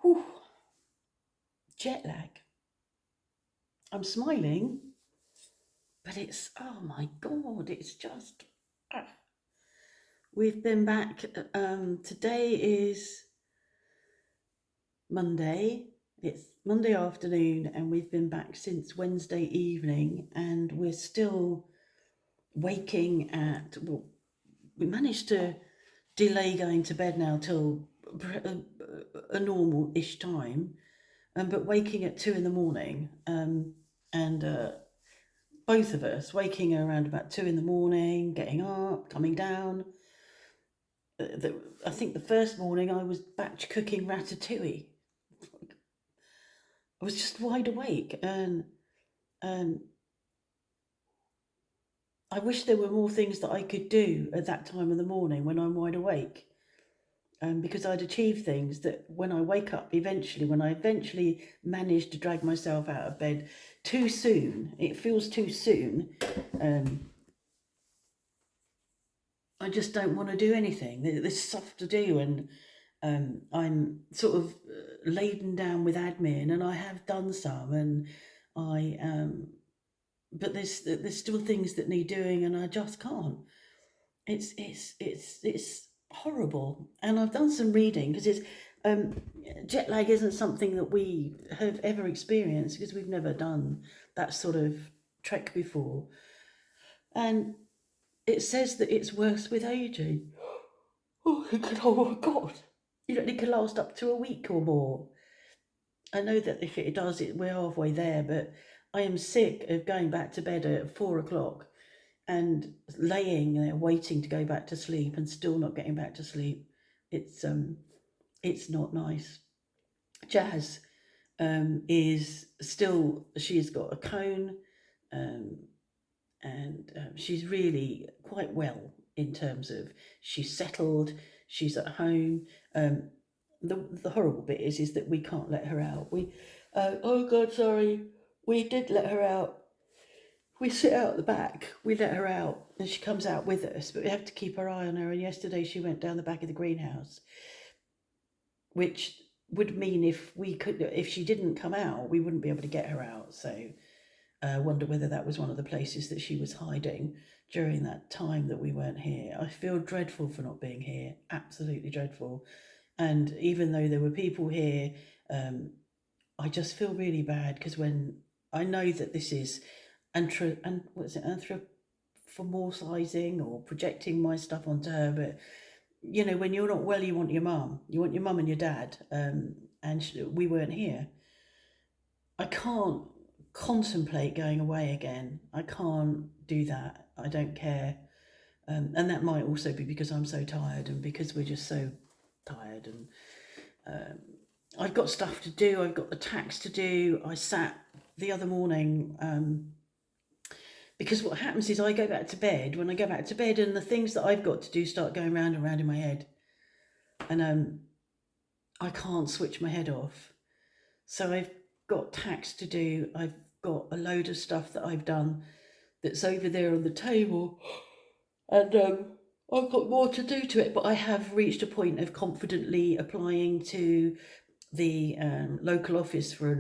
Whew, jet lag. I'm smiling, but it's, oh my God, it's just. ah. We've been back. Today is Monday. It's Monday afternoon, and we've been back since Wednesday evening, and we're still waking at. Well, we managed to delay going to bed now till a normal-ish time, but waking at 2 in the morning, and both of us waking around about 2 in the morning, getting up, coming down. I think the first morning I was batch cooking ratatouille. I was just wide awake, and um, I wish there were more things that I could do at that time of the morning when I'm wide awake. Because I'd achieve things that when I wake up eventually, when I eventually manage to drag myself out of bed too soon, it feels too soon. I just don't want to do anything. There's stuff to do, and I'm sort of laden down with admin, and I have done some, and I but there's still things that need doing, and I just can't. It's horrible, and I've done some reading because it's um, jet lag isn't something that we have ever experienced because we've never done that sort of trek before, and it says that it's worse with aging. Oh my God! You know, it can last up to a week or more. I know that if it does, we're halfway there, but I am sick of going back to bed at 4 o'clock and laying there waiting to go back to sleep and still not getting back to sleep. It's not nice. Jazz is still, she's got a cone, um, and she's really quite well in terms of she's settled, she's at home. Um, the horrible bit is that we can't let her out. Oh God, sorry, we did let her out. We sit out the back, we let her out, and she comes out with us, but we have to keep our eye on her. And yesterday she went down the back of the greenhouse, which would mean if she didn't come out, we wouldn't be able to get her out. So I wonder whether that was one of the places that she was hiding during that time that we weren't here. I feel dreadful for not being here, absolutely dreadful. And even though there were people here, I just feel really bad because when I know that this is anthropomorphizing or projecting my stuff onto her, but you know, when you're not well, you want your mum, and your dad, and we weren't here. I can't contemplate going away again. I can't do that. I don't care. And that might also be because I'm so tired and because we're just so tired. And I've got stuff to do. I've got the tax to do. I sat the other morning because what happens is I go back to bed. When I go back to bed, and the things that I've got to do start going round and round in my head. And I can't switch my head off. So I've got tax to do. I've got a load of stuff that I've done that's over there on the table, and I've got more to do to it. But I have reached a point of confidently applying to the local office for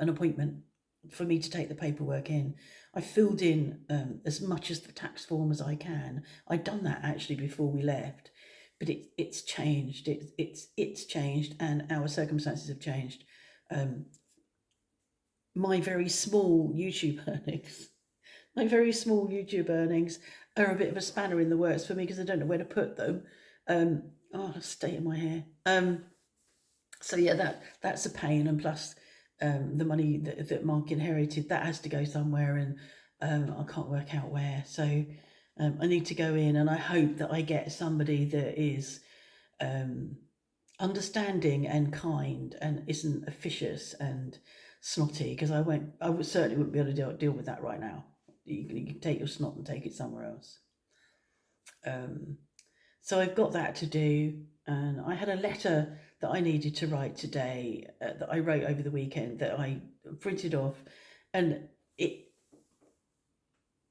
an appointment for me to take the paperwork in. I filled in as much as the tax form as I can. I'd done that actually before we left, but it's changed. It's changed, and our circumstances have changed. My very small YouTube earnings, are a bit of a spanner in the works for me because I don't know where to put them. State of my hair. So yeah, that's a pain, and plus the money that Mark inherited, that has to go somewhere, and I can't work out where. So I need to go in, and I hope that I get somebody that is understanding and kind and isn't officious and snotty, because certainly wouldn't be able to deal with that right now. You can take your snot and take it somewhere else. So I've got that to do, and I had a letter that I needed to write today that I wrote over the weekend that I printed off, and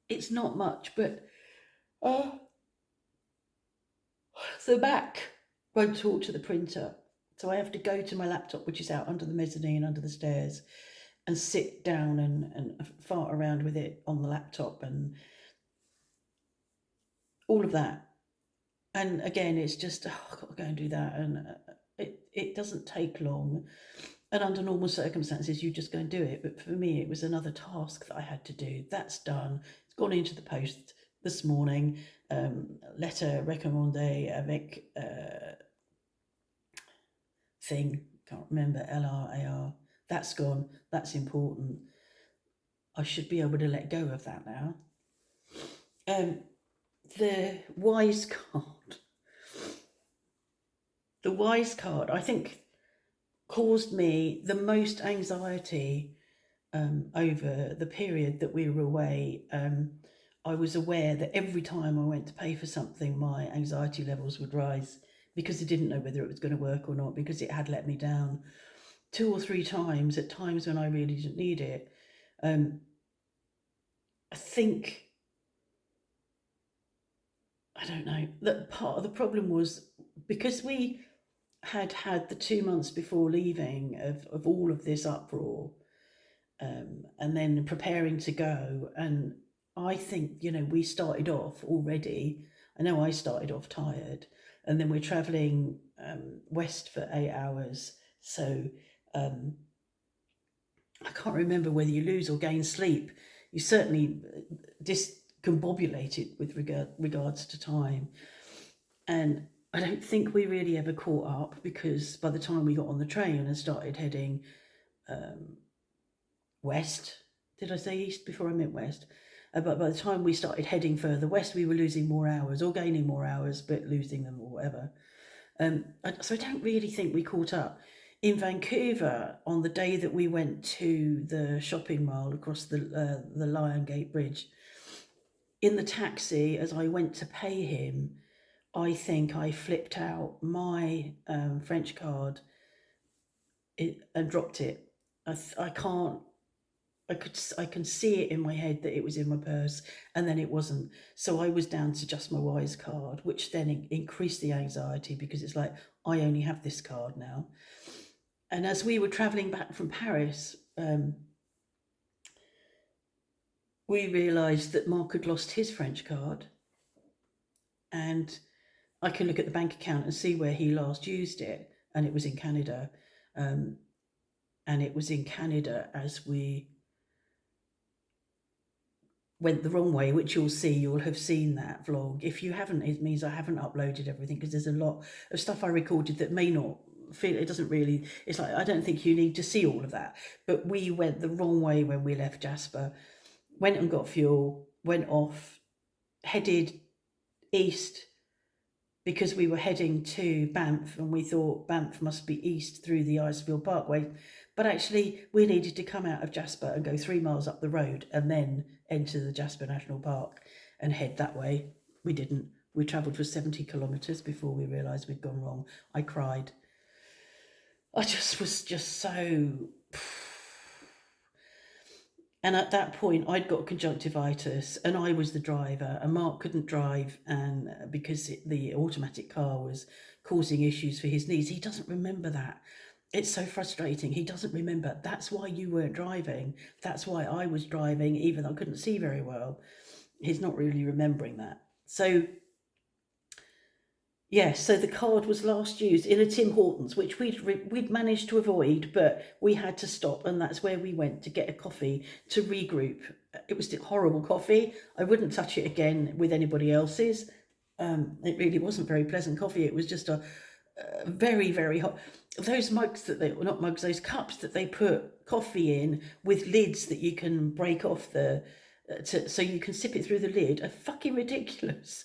it's not much, but the back won't talk to the printer. So I have to go to my laptop, which is out under the mezzanine, under the stairs, and sit down and fart around with it on the laptop and all of that. And again, it's just, oh, I've got to go and do that. And it doesn't take long. And under normal circumstances, you just go and do it. But for me, it was another task that I had to do. That's done. It's gone into the post this morning. Letter recommandé avec thing. Can't remember, LRAR. That's gone. That's important. I should be able to let go of that now. The wise card. The wise card, I think, caused me the most anxiety over the period that we were away. I was aware that every time I went to pay for something, my anxiety levels would rise because I didn't know whether it was going to work or not, because it had let me down 2 or 3 times at times when I really didn't need it. I think, I don't know, that part of the problem was because we had the 2 months before leaving of all of this uproar, and then preparing to go. And I think, we started off already. I know I started off tired, and then we're traveling west for 8 hours. So I can't remember whether you lose or gain sleep. You certainly discombobulated with regards to time. And I don't think we really ever caught up, because by the time we got on the train and started heading west, did I say east before I meant west? But by the time we started heading further west, we were losing more hours, or gaining more hours, but losing them or whatever. So I don't really think we caught up. In Vancouver, on the day that we went to the shopping mall across the Lion Gate Bridge, in the taxi, as I went to pay him, I think I flipped out my French card and dropped it. I can't. I can see it in my head that it was in my purse, and then it wasn't. So I was down to just my Wise card, which then increased the anxiety, because it's like, I only have this card now. And as we were traveling back from Paris, we realised that Mark had lost his French card, and I can look at the bank account and see where he last used it, and it was in Canada. And it was in Canada as we went the wrong way, which you'll have seen that vlog. If you haven't, it means I haven't uploaded everything, because there's a lot of stuff I recorded that may not feel, it doesn't really, it's like, I don't think you need to see all of that. But we went the wrong way when we left Jasper, went and got fuel, went off, headed east, because we were heading to Banff, and we thought Banff must be east through the Icefield Parkway. But actually, we needed to come out of Jasper and go 3 miles up the road and then enter the Jasper National Park and head that way. We didn't. We travelled for 70 kilometres before we realised we'd gone wrong. I cried. I just was so... And at that point, I'd got conjunctivitis, and I was the driver, and Mark couldn't drive, and because the automatic car was causing issues for his knees. He doesn't remember that. It's so frustrating. He doesn't remember. That's why you weren't driving. That's why I was driving, even though I couldn't see very well. He's not really remembering that. So, yes, so the card was last used in a Tim Hortons, which we'd managed to avoid, but we had to stop, and that's where we went to get a coffee to regroup. It was horrible coffee. I wouldn't touch it again with anybody else's. It really wasn't very pleasant coffee. It was just a very, very hot. Those mugs that they, not mugs, those cups that they put coffee in with lids that you can break off so you can sip it through the lid, are fucking ridiculous.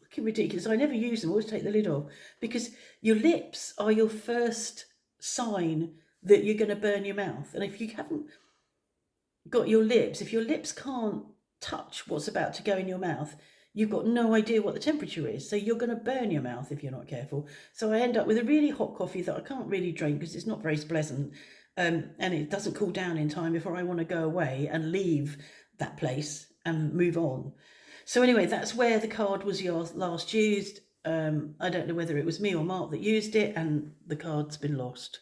Fucking ridiculous. I never use them. I always take the lid off, because your lips are your first sign that you're going to burn your mouth. And if you haven't got your lips, if your lips can't touch what's about to go in your mouth, you've got no idea what the temperature is. So you're going to burn your mouth if you're not careful. So I end up with a really hot coffee that I can't really drink because it's not very pleasant. And it doesn't cool down in time before I want to go away and leave that place and move on. So anyway, that's where the card was last used. I don't know whether it was me or Mark that used it, and the card's been lost.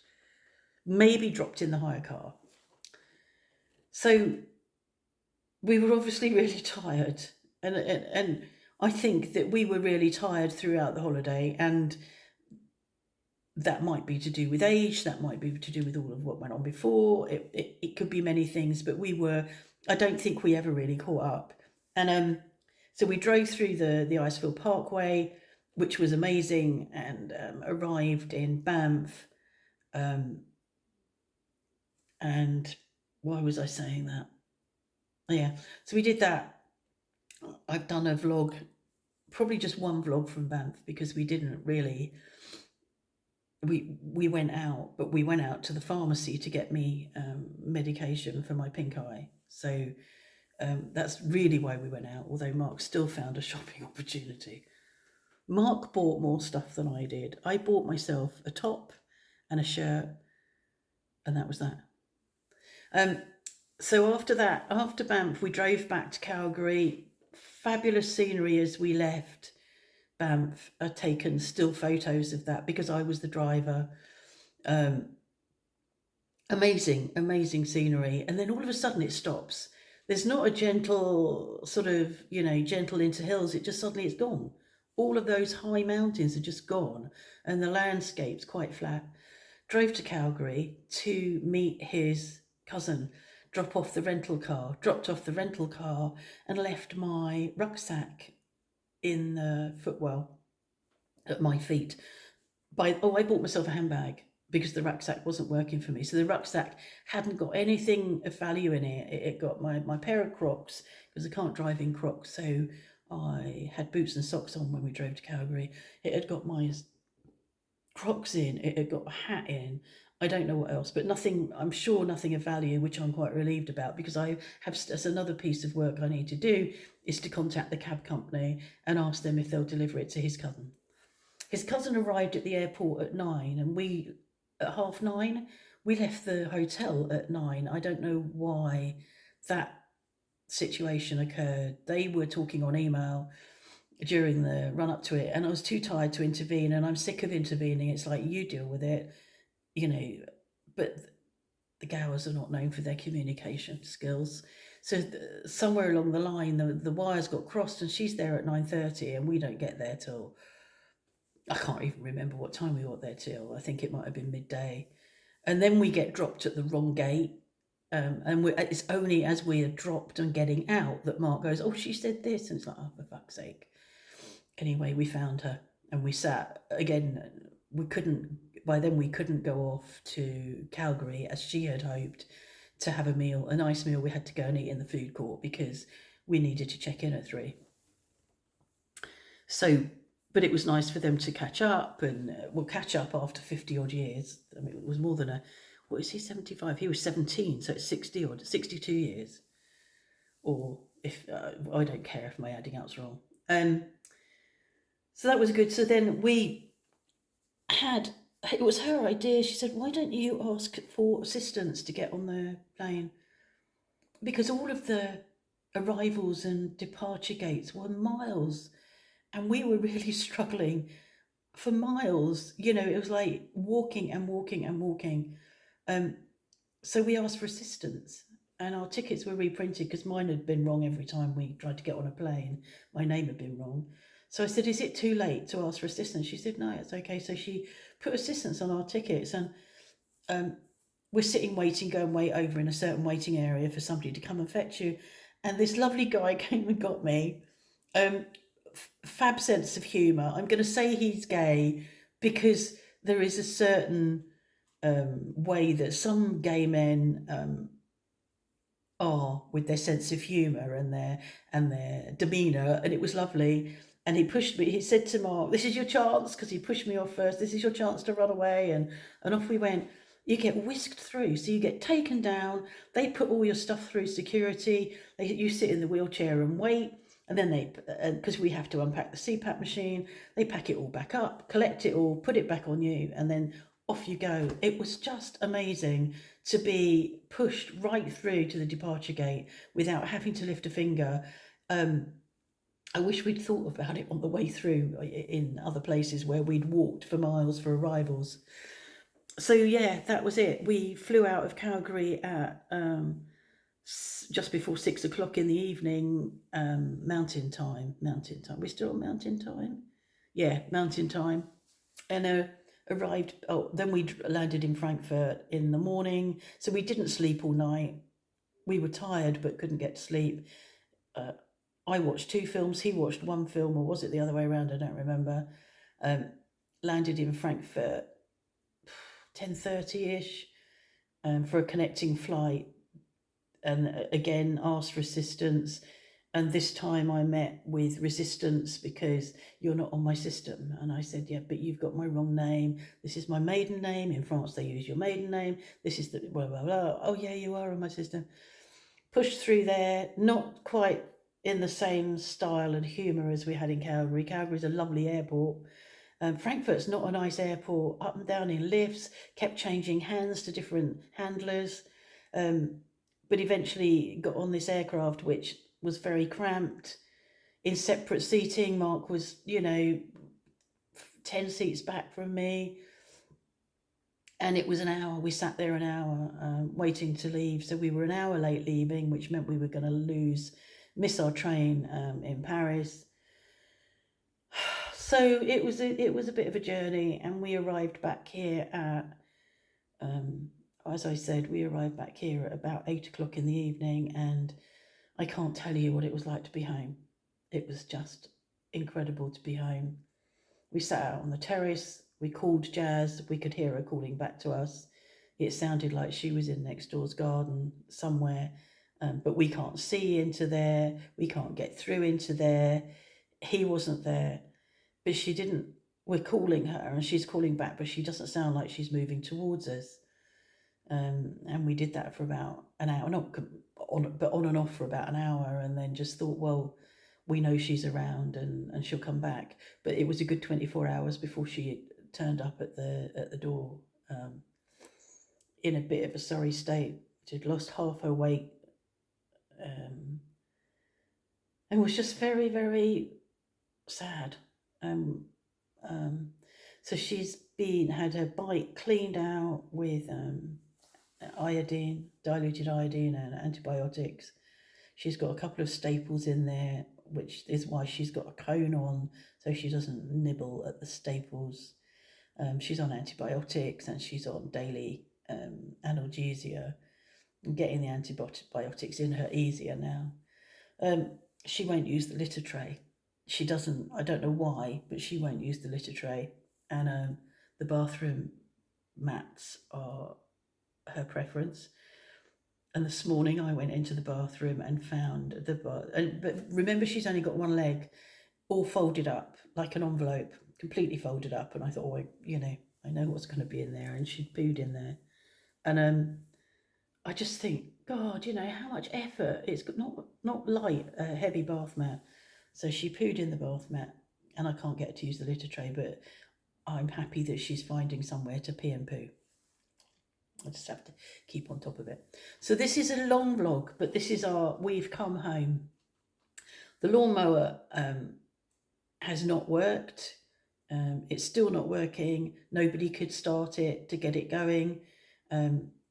Maybe dropped in the hire car. So we were obviously really tired, and I think that we were really tired throughout the holiday, and that might be to do with age, that might be to do with all of what went on before. It could be many things, but I don't think we ever really caught up. And so we drove through the Icefield Parkway, which was amazing, and arrived in Banff. And why was I saying that? Yeah, so we did that. I've done a vlog, probably just one vlog from Banff, because we didn't really, we went out, but we went out to the pharmacy to get me medication for my pink eye. So that's really why we went out, although Mark still found a shopping opportunity. Mark bought more stuff than I did. I bought myself a top and a shirt, and that was that. So after that, after Banff, we drove back to Calgary. Fabulous scenery as we left Banff. I'd taken still photos of that because I was the driver. Amazing scenery. And then all of a sudden it stops. There's not a gentle sort of, gentle into hills. It just suddenly it's gone. All of those high mountains are just gone, and the landscape's quite flat. Drove to Calgary to meet his cousin, dropped off the rental car, and left my rucksack in the footwell at my feet. I bought myself a handbag because the rucksack wasn't working for me. So the rucksack hadn't got anything of value in it. It got my pair of Crocs, because I can't drive in Crocs. So I had boots and socks on when we drove to Calgary. It had got my Crocs in, it had got a hat in. I don't know what else, but nothing, I'm sure nothing of value, which I'm quite relieved about, because I have, as another piece of work I need to do, is to contact the cab company and ask them if they'll deliver it to his cousin. His cousin arrived at the airport at 9, and at 9:30, we left the hotel at 9. I don't know why that situation occurred. They were talking on email during the run up to it, and I was too tired to intervene, and I'm sick of intervening. It's like, you deal with it, but the Gowers are not known for their communication skills. So somewhere along the line, the wires got crossed, and she's there at 9:30, and we don't get there till, I can't even remember what time we got there till. I think it might have been midday. And then we get dropped at the wrong gate. And it's only as we are dropped and getting out that Mark goes, oh, she said this. And it's like, oh, for fuck's sake. Anyway, we found her, and we sat again. By then we couldn't go off to Calgary as she had hoped to have a nice meal. We had to go and eat in the food court because we needed to check in at 3. So, but it was nice for them to catch up, and we'll catch up after 50 odd years. I mean, it was more than what is he, 75? He was 17, so it's 62 years. Or if, I don't care if my adding out's wrong. So that was good. So then it was her idea. She said, why don't you ask for assistance to get on the plane? Because all of the arrivals and departure gates were miles, and we were really struggling for miles. It was like walking and walking and walking. So we asked for assistance, and our tickets were reprinted because mine had been wrong every time we tried to get on a plane. My name had been wrong. So I said, is it too late to ask for assistance? She said, no, it's okay. So she put assistance on our tickets, and we're sitting waiting, go and wait over in a certain waiting area for somebody to come and fetch you. And this lovely guy came and got me. Fab sense of humour. I'm going to say he's gay because there is a certain way that some gay men are with their sense of humour and their demeanour, and it was lovely. And he pushed me. He said to Mark, this is your chance, because he pushed me off first. This is your chance to run away. And off we went. You get whisked through. So you get taken down. They put all your stuff through security. You sit in the wheelchair and wait. And then because we have to unpack the CPAP machine, they pack it all back up, collect it all, put it back on you, and then off you go. It was just amazing to be pushed right through to the departure gate without having to lift a finger. I wish we'd thought about it on the way through in other places where we'd walked for miles for arrivals. So yeah, that was it. We flew out of Calgary at just before 6 o'clock in the evening, mountain time. Mountain time. We're still on mountain time. Yeah, mountain time. And arrived. Oh, then we landed in Frankfurt in the morning. So we didn't sleep all night. We were tired but couldn't get to sleep. Uh, I watched 2 films. He watched 1 film, or was it the other way around? I don't remember. Um, Landed in Frankfurt 10:30ish for a connecting flight, and again asked for assistance. And this time I met with resistance because you're not on my system. And I said, yeah, but you've got my wrong name. This is my maiden name. In France, they use your maiden name. This is the blah, blah, blah. Oh, yeah, you are on my system. Pushed through there, not quite in the same style and humour as we had in Calgary. Calgary's a lovely airport. Frankfurt's not a nice airport, up and down in lifts, kept changing hands to different handlers. But eventually got on this aircraft, which was very cramped, in separate seating. Mark was, 10 seats back from me. And it was an hour. We sat there an hour waiting to leave. So we were an hour late leaving, which meant we were going to miss our train in Paris. So it was a bit of a journey, and we arrived back here at, as I said, we arrived back here at about 8 o'clock in the evening, and I can't tell you what it was like to be home. It was just incredible to be home. We sat out on the terrace, we called Jazz, we could hear her calling back to us. It sounded like she was in next door's garden somewhere, but we can't see into there, we can't get through into there. He wasn't there, but she didn't. We're calling her and she's calling back, but she doesn't sound like she's moving towards us. And we did that for about an hour, but on and off for about an hour, and then just thought, well, we know she's around and she'll come back. But it was a good 24 hours before she turned up at the door, in a bit of a sorry state. She'd lost half her weight, and was just very, very sad. So she's had her bite cleaned out with iodine, diluted iodine, and antibiotics. She's got a couple of staples in there, which is why she's got a cone on, so she doesn't nibble at the staples. She's on antibiotics and she's on daily analgesia. And getting the antibiotics in her easier now. She won't use the litter tray. She doesn't, I don't know why, but she won't use the litter tray. And the bathroom mats are her preference. And this morning I went into the bathroom and found but remember, she's only got one leg, all folded up like an envelope, completely folded up. And I thought, I know what's going to be in there. And she'd pooed in there. And I just think, God, how much effort. It's not light, a heavy bath mat. So she pooed in the bath mat, and I can't get her to use the litter tray, but I'm happy that she's finding somewhere to pee and poo. I just have to keep on top of it. So this is a long vlog, but this is we've come home. The lawnmower has not worked. It's still not working. Nobody could start it to get it going.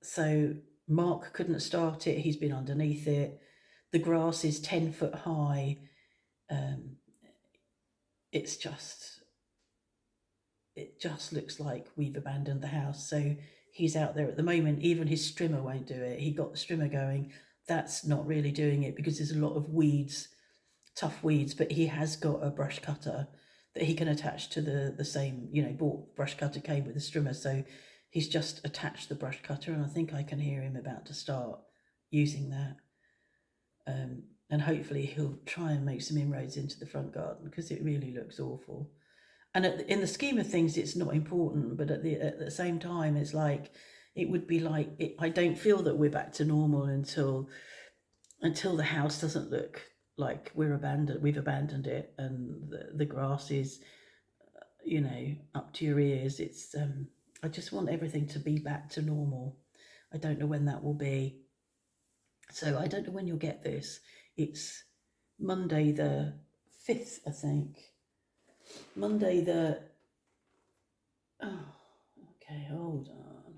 So Mark couldn't start it. He's been underneath it. The grass is 10 foot high. It just looks like we've abandoned the house. So he's out there at the moment. Even his strimmer won't do it. He got the strimmer going. That's not really doing it because there's a lot of weeds, tough weeds, but he has got a brush cutter that he can attach to the same, bought brush cutter came with the strimmer. So he's just attached the brush cutter, and I think I can hear him about to start using that. And hopefully he'll try and make some inroads into the front garden because it really looks awful. And in the scheme of things, it's not important, but at the same time, it's like, it would be like, I don't feel that we're back to normal until the house doesn't look like we've abandoned it, and the grass is, up to your ears. It's, I just want everything to be back to normal. I don't know when that will be. So I don't know when you'll get this. It's Monday the 5th, I think. Monday the... Oh, okay, hold on.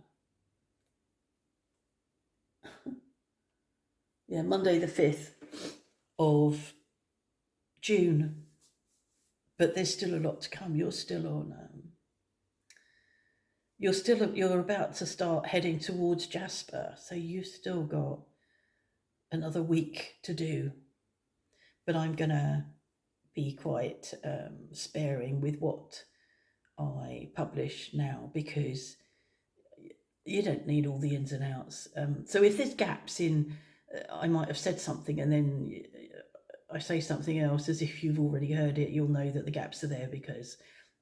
Yeah, Monday the 5th of June. But there's still a lot to come. You're still on... you're about to start heading towards Jasper, so you've still got another week to do. But I'm going to be quite sparing with what I publish now, because you don't need all the ins and outs. So if there's gaps in, I might have said something and then I say something else as if you've already heard it, you'll know that the gaps are there because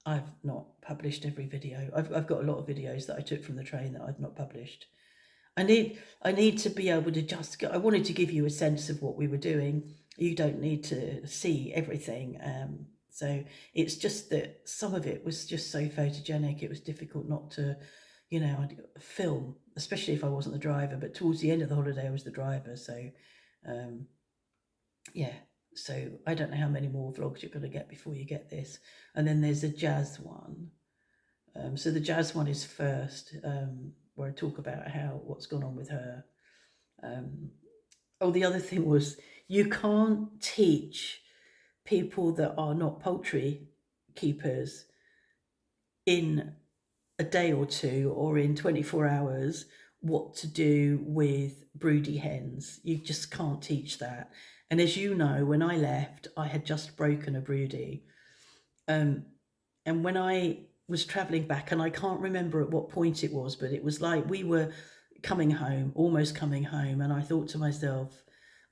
I've not published every video. I've got a lot of videos that I took from the train that I've not published. I need to be able to just, I wanted to give you a sense of what we were doing. You don't need to see everything. So it's just that some of it was just so photogenic, it was difficult not to, film, especially if I wasn't the driver. But towards the end of the holiday, I was the driver. So, yeah. So I don't know how many more vlogs you're going to get before you get this. And then there's a jazz one. So the jazz one is first, where I talk about what's gone on with her. The other thing was, you can't teach people that are not poultry keepers in a day or two or in 24 hours what to do with broody hens. You just can't teach that. And as you know, when I left, I had just broken a broody. And when I was travelling back, and I can't remember at what point it was, but it was like we were almost coming home, and I thought to myself,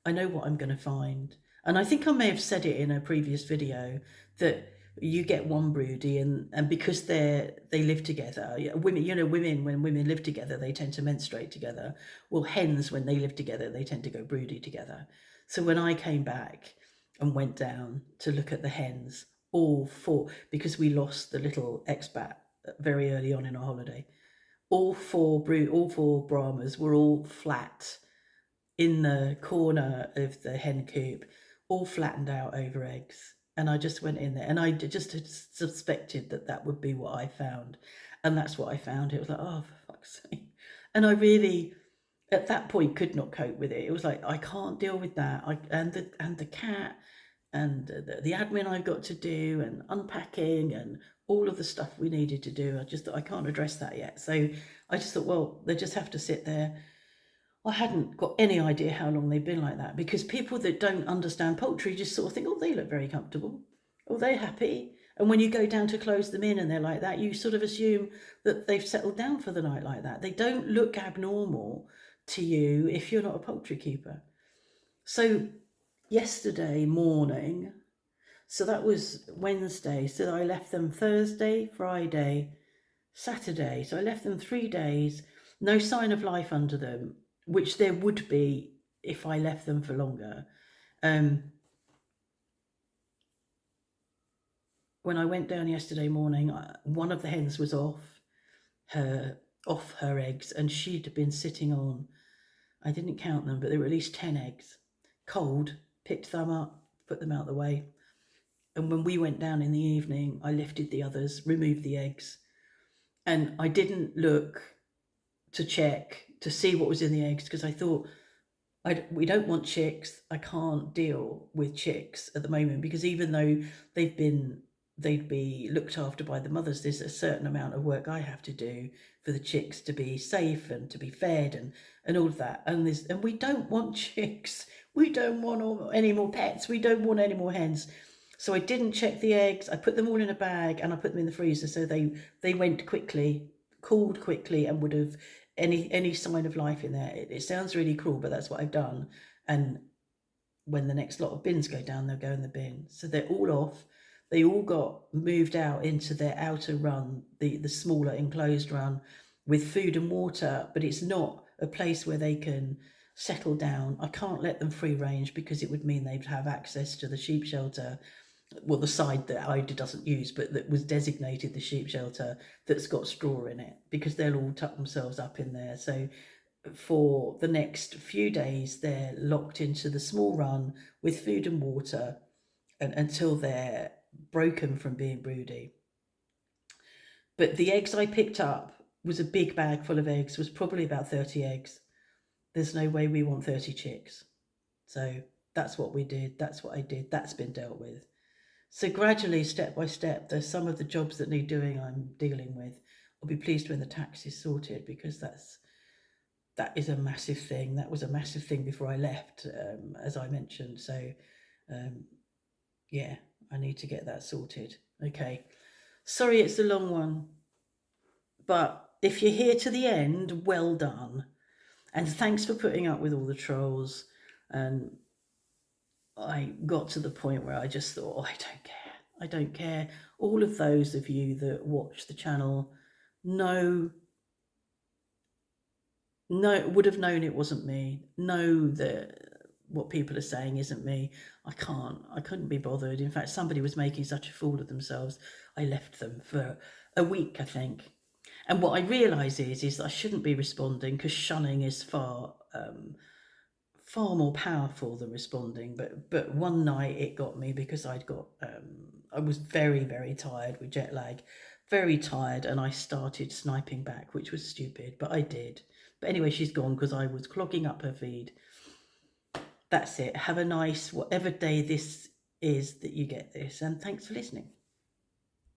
I know what I'm going to find. And I think I may have said it in a previous video that you get one broody, and because they live together, women, when women live together, they tend to menstruate together. Well, hens, when they live together, they tend to go broody together. So when I came back and went down to look at the hens, all four, because we lost the little expat very early on in our holiday, all four Brahmas were all flat in the corner of the hen coop, all flattened out over eggs. And I just went in there, and I just had suspected that would be what I found. And that's what I found. It was like, oh, for fuck's sake. And I really, at that point, could not cope with it. It was like, I can't deal with that. And the cat, and the admin I've got to do, and unpacking, and all of the stuff we needed to do. I just thought, I can't address that yet. So I just thought, well, they just have to sit there. I hadn't got any idea how long they've been like that, because people that don't understand poultry just sort of think, oh, they look very comfortable. Oh, they're happy. And when you go down to close them in and they're like that, you sort of assume that they've settled down for the night like that. They don't look abnormal to you if you're not a poultry keeper. So yesterday morning, so that was Wednesday, so I left them Thursday, Friday, Saturday. So I left them 3 days, no sign of life under them, which there would be if I left them for longer. When I went down yesterday morning, one of the hens was off her eggs, and she'd been sitting on, I didn't count them, but there were at least 10 eggs. Cold, picked them up, put them out the way. And when we went down in the evening, I lifted the others, removed the eggs, and I didn't look to check to see what was in the eggs, because I thought, we don't want chicks. I can't deal with chicks at the moment, because even though they'd be looked after by the mothers, there's a certain amount of work I have to do for the chicks to be safe and to be fed and all of that. And we don't want chicks. We don't want any more pets. We don't want any more hens. So I didn't check the eggs. I put them all in a bag and I put them in the freezer, so they went quickly, cooled quickly, and would have any sign of life in there. It sounds really cruel, but that's what I've done. And when the next lot of bins go down, they'll go in the bin. So they're all off. They all got moved out into their outer run, the smaller enclosed run, with food and water, but it's not a place where they can settle down. I can't let them free range, because it would mean they'd have access to the sheep shelter, well, the side that Ida doesn't use, but that was designated the sheep shelter, that's got straw in it, because they'll all tuck themselves up in there. So for the next few days, they're locked into the small run with food and water, until they're broken from being broody. But the eggs I picked up was a big bag full of eggs, was probably about 30 eggs. There's no way we want 30 chicks. So that's what we did. That's what I did. That's been dealt with. So gradually, step by step, there's some of the jobs that need doing I'm dealing with. I'll be pleased when the tax is sorted, because that is a massive thing. That was a massive thing before I left, as I mentioned. So um, yeah, I need to get that sorted. Okay. Sorry it's a long one, but if you're here to the end, well done. And thanks for putting up with all the trolls. And I got to the point where I just thought, oh, I don't care. I don't care. All of those of you that watch the channel know, would have known it wasn't me. Know that what people are saying isn't me. I couldn't be bothered. In fact, somebody was making such a fool of themselves. I left them for a week, I think. And what I realise is I shouldn't be responding, because shunning is far more powerful than responding. But one night it got me, because I was very, very tired with jet lag, very tired, and I started sniping back, which was stupid, but I did. But anyway, she's gone because I was clogging up her feed. That's it. Have a nice whatever day this is that you get this, and thanks for listening.